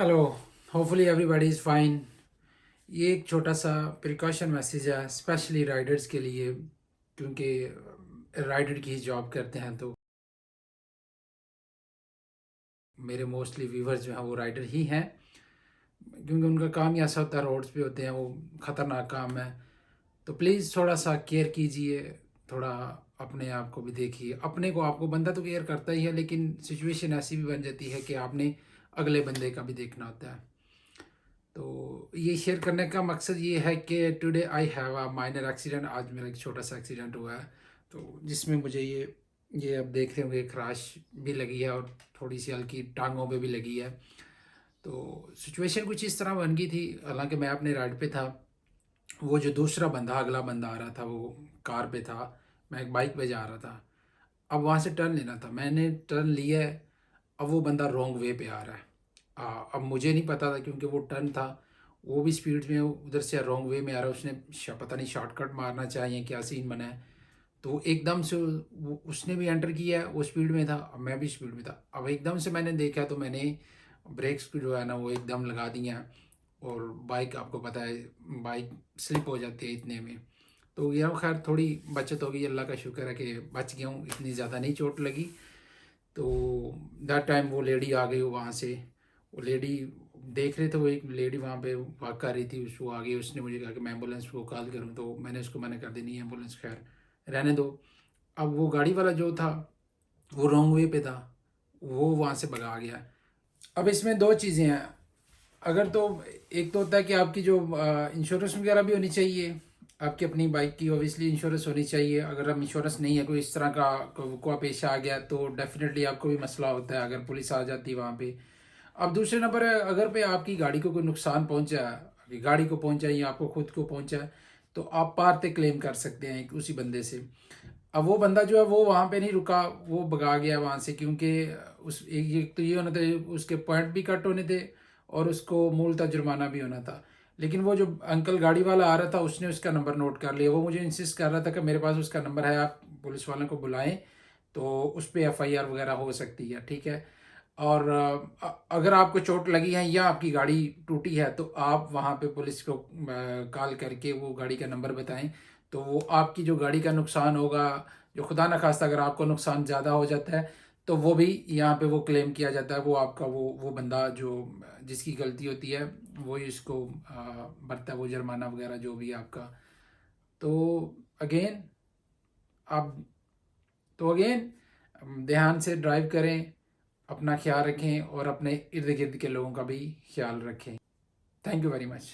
Hello. Hopefully everybody is fine. ये एक छोटा सा प्रिकॉशन मैसेज है स्पेशली राइडर्स के लिए, क्योंकि राइडर की जॉब करते हैं तो मेरे मोस्टली व्यूवर्स जो हैं वो राइडर ही हैं, क्योंकि उनका काम ही ऐसा होता है, रोड्स पे होते हैं, वो ख़तरनाक काम है। तो प्लीज़ थोड़ा सा केयर कीजिए, थोड़ा अपने आप को भी देखिए। अपने को आपको बंदा तो केयर करता ही है, लेकिन सिचुएशन ऐसी भी बन जाती है कि आपने अगले बंदे का भी देखना होता है। तो ये शेयर करने का मकसद ये है कि today I have a minor accident. आज मेरा एक छोटा सा एक्सीडेंट हुआ है, तो जिसमें मुझे ये अब देख रहे होंगे ख़राश भी लगी है और थोड़ी सी हल्की टांगों पे भी लगी है। तो सिचुएशन कुछ इस तरह बन गई थी, हालांकि मैं अपने राइड पे था। वो जो दूसरा बंदा, अगला बंदा आ रहा था, वो कार पे था, मैं एक बाइक पे जा रहा था। अब वहाँ से टर्न लेना था, मैंने टर्न लिया है। अब वो बंदा रॉन्ग वे पे आ रहा है। अब मुझे नहीं पता था, क्योंकि वो टर्न था, वो भी स्पीड में उधर से रॉन्ग वे में आ रहा है। उसने पता नहीं शॉर्टकट मारना चाहिए, क्या सीन बना है। तो एकदम से उसने भी एंटर किया है, वो स्पीड में था, अब मैं भी स्पीड में था। अब एकदम से मैंने देखा तो मैंने ब्रेक्स को जो है ना वो एकदम लगा दिया। और बाइक, आपको पता है, बाइक स्लिप हो जाती है इतने में। तो यह खैर थोड़ी बचत हो गई, अल्लाह का शुक्र है कि बच गया हूँ, इतनी ज़्यादा नहीं चोट लगी। तो दैट टाइम वो लेडी आ गई वहाँ से। वो लेडी देख रहे थे, वो एक लेडी वहाँ पे वॉक कर रही थी, उसको आ गई। उसने मुझे कहा कि मैं एम्बुलेंस को कॉल करूँ, तो मैंने उसको मना कर दी, नहीं एम्बुलेंस खैर रहने दो। अब वो गाड़ी वाला जो था वो रॉन्ग वे पे था, वो वहाँ से भगा गया। अब इसमें दो चीज़ें हैं। अगर तो एक तो होता है कि आपकी जो इंश्योरेंस वगैरह भी होनी चाहिए, आपकी अपनी बाइक की ऑब्वियसली इंश्योरेंस होनी चाहिए। अगर हम इंश्योरेंस नहीं है, कोई इस तरह का कोई पेश आ गया, तो डेफिनेटली आपको भी मसला होता है अगर पुलिस आ जाती है वहाँ पे। अब दूसरे नंबर है, अगर पे आपकी गाड़ी को कोई नुकसान पहुंचा है, आपकी गाड़ी को पहुंचा है या आपको खुद को पहुंचा है, तो आप पार्ट क्लेम कर सकते हैं उसी बंदे से। अब वो बंदा जो है वो वहाँ पे नहीं रुका, वो भगा गया वहाँ से, क्योंकि उस एक तो ये होना था, उसके पॉइंट भी कट होने थे और उसको मूलतः जुर्माना भी होना था। लेकिन वो जो अंकल गाड़ी वाला आ रहा था, उसने उसका नंबर नोट कर लिया। वो मुझे इंसिस्ट कर रहा था कि मेरे पास उसका नंबर है, आप पुलिस वालों को बुलाएं, तो उस पर एफआईआर वगैरह हो सकती है, ठीक है। और अगर आपको चोट लगी है या आपकी गाड़ी टूटी है, तो आप वहाँ पे पुलिस को कॉल करके वो गाड़ी का नंबर बताएं। तो वो आपकी जो गाड़ी का नुकसान होगा, जो खुदा न खास्ता अगर आपको नुकसान ज़्यादा हो जाता है, तो वो भी यहाँ पे वो क्लेम किया जाता है। वो आपका वो बंदा जो जिसकी गलती होती है, वो ही इसको भरता है, वो जुर्माना वगैरह जो भी आपका। तो अगेन आप तो अगेन ध्यान से ड्राइव करें, अपना ख्याल रखें और अपने इर्द गिर्द के लोगों का भी ख्याल रखें। Thank you very much.